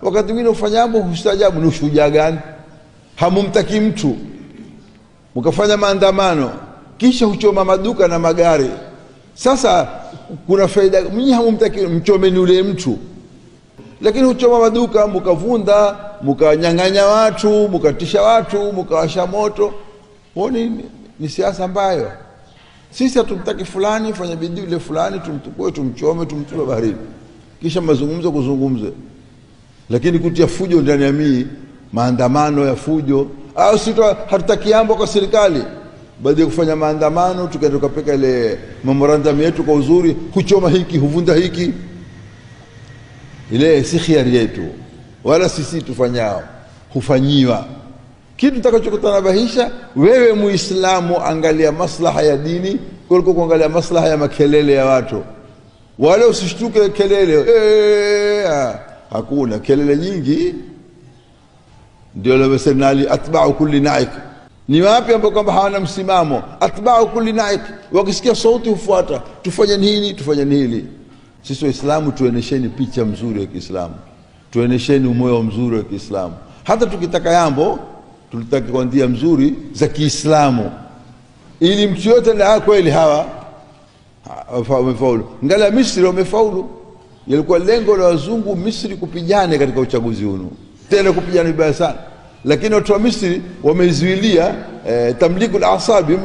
Wakati mwingine ufanyambo hustajabu, ni ushujaa gani? Hamumtaki mtu, mkafanya maandamano, kisha huchoma maduka na magari. Sasa kuna faida? Mimi hamumtaki, mchomeni ule mtu. Lakini huchoma maduka, mkavunda, mkanyang'anya watu, mkatisha watu, mkawasha moto. Huoni ni siasa ambayo sisi hatumtaki fulani, fanya bidii ule fulani tumtukue, tumchome, tumtupe baharini, kisha mazungumzo kuzungumze. Lakini kutia fujo ndani ya mii, maandamano ya fujo, au sisi hatutaki jambo kwa serikali, baada ya kufanya maandamano tukaenda tukapeka ile memorandum yetu kwa uzuri, kuchoma hiki, huvunda hiki. Ile si khiari yetu, wala sisi tufanyao, hufanyiwa. Kitu tutakachokutanabahisha, wewe Muislamu angalia maslaha ya dini kuliko kuangalia maslaha ya makelele ya watu. Wala usishtuke kelele, hakuna kelele nyingi. Ndio leo senali atba'u kulli naik. Ni wapi ambao kwamba hawana msimamo? Atba'u kulli naik, wakisikia sauti hufuata, tufanye nini, tufanye nini. Sisi Waislamu tuenesheni picha mzuri ya Kiislamu, tuenesheni umoyo mzuri wa Kiislamu. Hata tukitaka jambo tulitaka kwa njia mzuri za Kiislamu, ili mtu yote na kweli hawa wamefaulu. Ngala Misri wamefaulu. Yalikuwa lengo la wazungu Misri kupigana katika uchaguzi huu, tena kupigana vibaya sana. Lakini watu wa Misri wamezuilia tamliku al-asabi,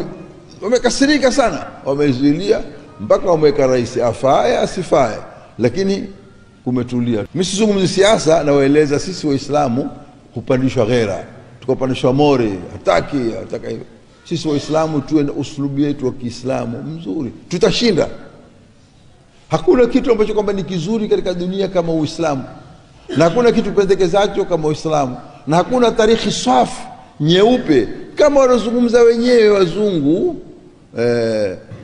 wamekasirika sana, wamezuilia mpaka wameweka rais afaye asifaye, lakini kumetulia. Mimi sizungumzi siasa, na waeleza sisi Waislamu kupandishwa ghera, tukapandishwa mori, hataka hivyo. Sisi Waislamu tuwe na uslubu yetu wa Kiislamu mzuri, tutashinda. Hakuna kitu ambacho kwamba ni kizuri katika dunia kama Uislamu, na hakuna kitu pendekezacho kama Uislamu, na hakuna tarikhi safi nyeupe kama wanazungumza wenyewe wazungu.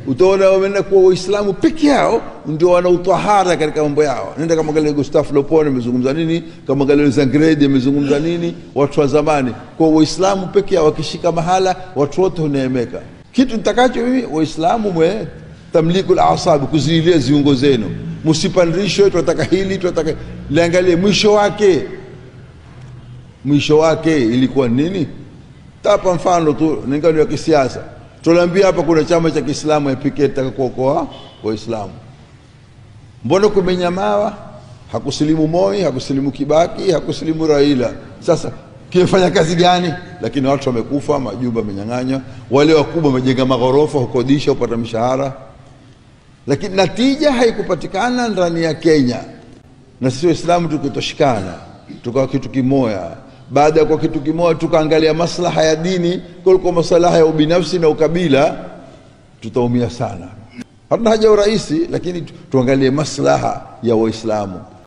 Utaona wameenda kuwa Waislamu peke yao ndio wana utahara katika mambo yao. Nenda kama gale Gustave Le Bon amezungumza nini, kama gale Zangredi amezungumza nini, watu wa zamani. Kwa Waislamu peke yao wakishika mahala, watu wote huneemeka. Kitu nitakacho mimi, Waislamu mwe tamliku al-asab, kuzilia ziungo zenu, msipandishwe tunataka hili tunataka. Liangalie mwisho wake, mwisho wake ilikuwa nini. Tapa mfano tu ningali wa kisiasa, tunaambia hapa kuna chama cha Kiislamu APK kuokoa Waislamu. Mbona kumenyamawa? Hakusilimu Moi, hakusilimu Kibaki, hakusilimu Raila. Sasa kimefanya kazi gani? Lakini watu wamekufa, majumba yamenyang'anywa, wale wakubwa wamejenga maghorofa, hukodisha, upata mshahara, lakini natija haikupatikana ndani ya Kenya. Na sisi Waislamu tukitoshikana, tukawa kitu kimoja, baada ya kwa kitu kimoja tukaangalia maslaha ya dini kuliko maslaha ya ubinafsi na ukabila, tutaumia sana. Hatuna haja ya urais, lakini tuangalie maslaha ya Waislamu.